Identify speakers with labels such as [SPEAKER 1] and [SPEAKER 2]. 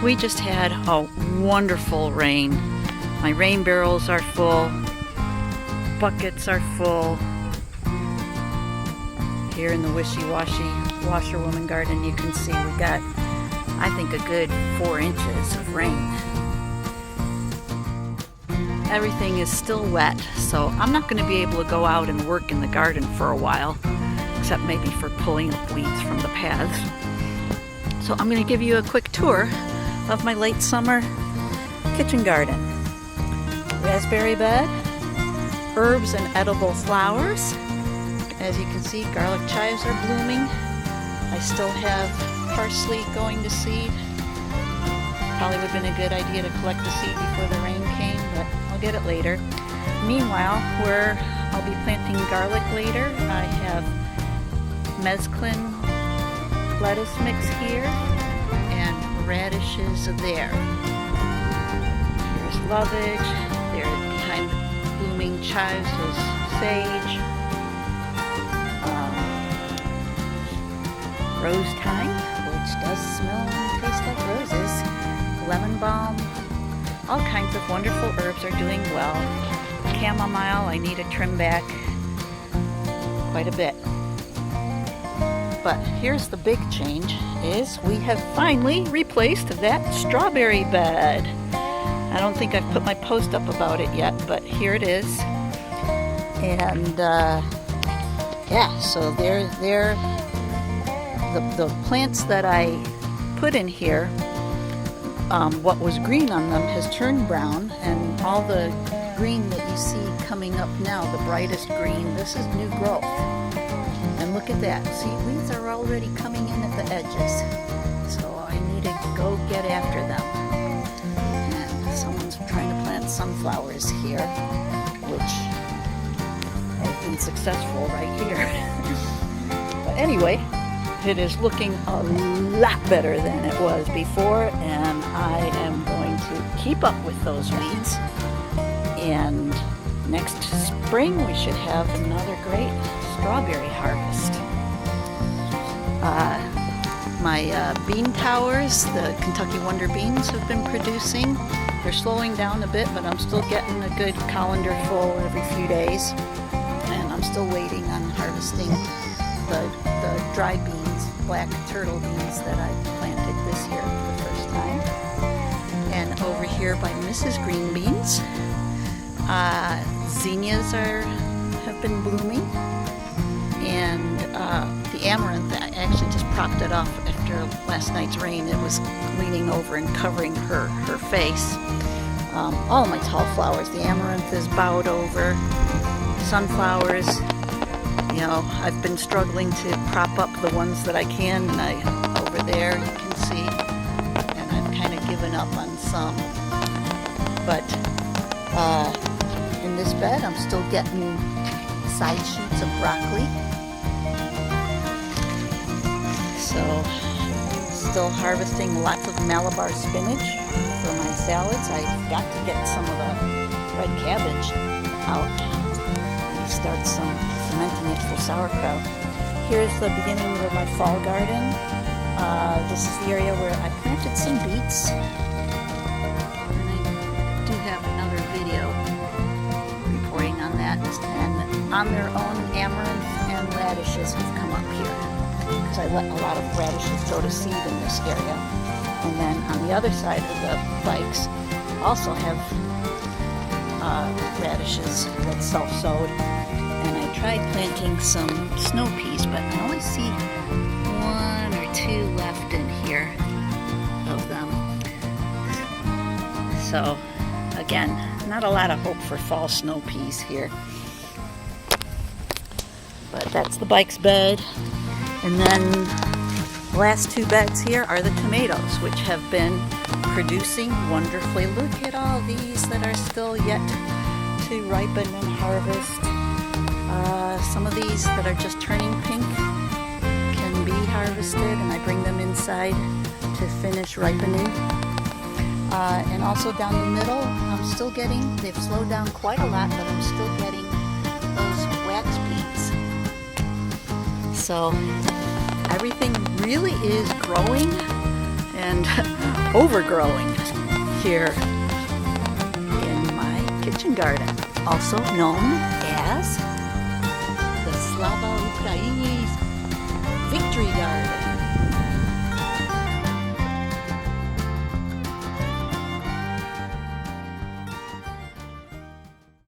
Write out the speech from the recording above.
[SPEAKER 1] We just had a wonderful rain. My rain barrels are full, buckets are full. Here in the wishy-washy washerwoman garden, you can see we got, I think, a good 4 inches of rain. Everything is still wet, so I'm not going to be able to go out and work in the garden for a while, except maybe for pulling up weeds from the paths. So I'm going to give you a quick tour of my late summer kitchen garden. Raspberry bed, herbs and edible flowers. As you can see, garlic chives are blooming. I still have parsley going to seed. Probably would have been a good idea to collect the seed before the rain came, but I'll get it later. Meanwhile, I'll be planting garlic later. I have mezclin lettuce mix here and radishes there. Here's lovage. There behind the blooming chives is sage. Rose thyme, which does smell and taste like roses. Lemon balm. All kinds of wonderful herbs are doing well. Chamomile, I need to trim back quite a bit. But here's the big change, is we have finally replaced that strawberry bed. I don't think I've put my post up about it yet, but here it is. And yeah, so the plants that I put in here, what was green on them has turned brown, and all the green that you see coming up now, the brightest green, this is new growth. And look at that. See, weeds are already coming in at the edges. So I need to go get after them. And someone's trying to plant sunflowers here, which has been successful right here. But anyway, it is looking a lot better than it was before, and I am going to keep up with those weeds. And next spring we should have another great strawberry harvest. My bean towers, the Kentucky Wonder Beans, have been producing. They're slowing down a bit, but I'm still getting a good colander full every few days. And I'm still waiting on harvesting the dry beans, black turtle beans that I planted this year for the first time. And over here by Mrs. Green Beans, zinnias have been blooming, and the amaranth, I actually just propped it off after last night's rain. It was leaning over and covering her face. All my tall flowers, the amaranth is bowed over. Sunflowers, you know, I've been struggling to prop up the ones that I can, and over there you can see, and I've kind of given up on some. But in this bed, I'm still getting side shoots of broccoli. So, still harvesting lots of Malabar spinach for my salads. I've got to get some of the red cabbage out and start fermenting it for sauerkraut. Here's the beginning of my fall garden. This is the area where I planted some beets. Have another video reporting on that, and on their own, amaranth and radishes have come up here because I let a lot of radishes go to seed in this area. And then on the other side of the bikes also have radishes that self-sowed, and I tried planting some snow peas, but I only see 1 or 2 left in here of them. So again, not a lot of hope for fall snow peas here. But that's the bike's bed. And then the last 2 beds here are the tomatoes, which have been producing wonderfully. Look at all these that are still yet to ripen and harvest. Some of these that are just turning pink can be harvested, and I bring them inside to finish ripening. And also down the middle, I'm still getting, they've slowed down quite a lot, but I'm still getting those wax beans. So everything really is growing and overgrowing here in my kitchen garden, also known as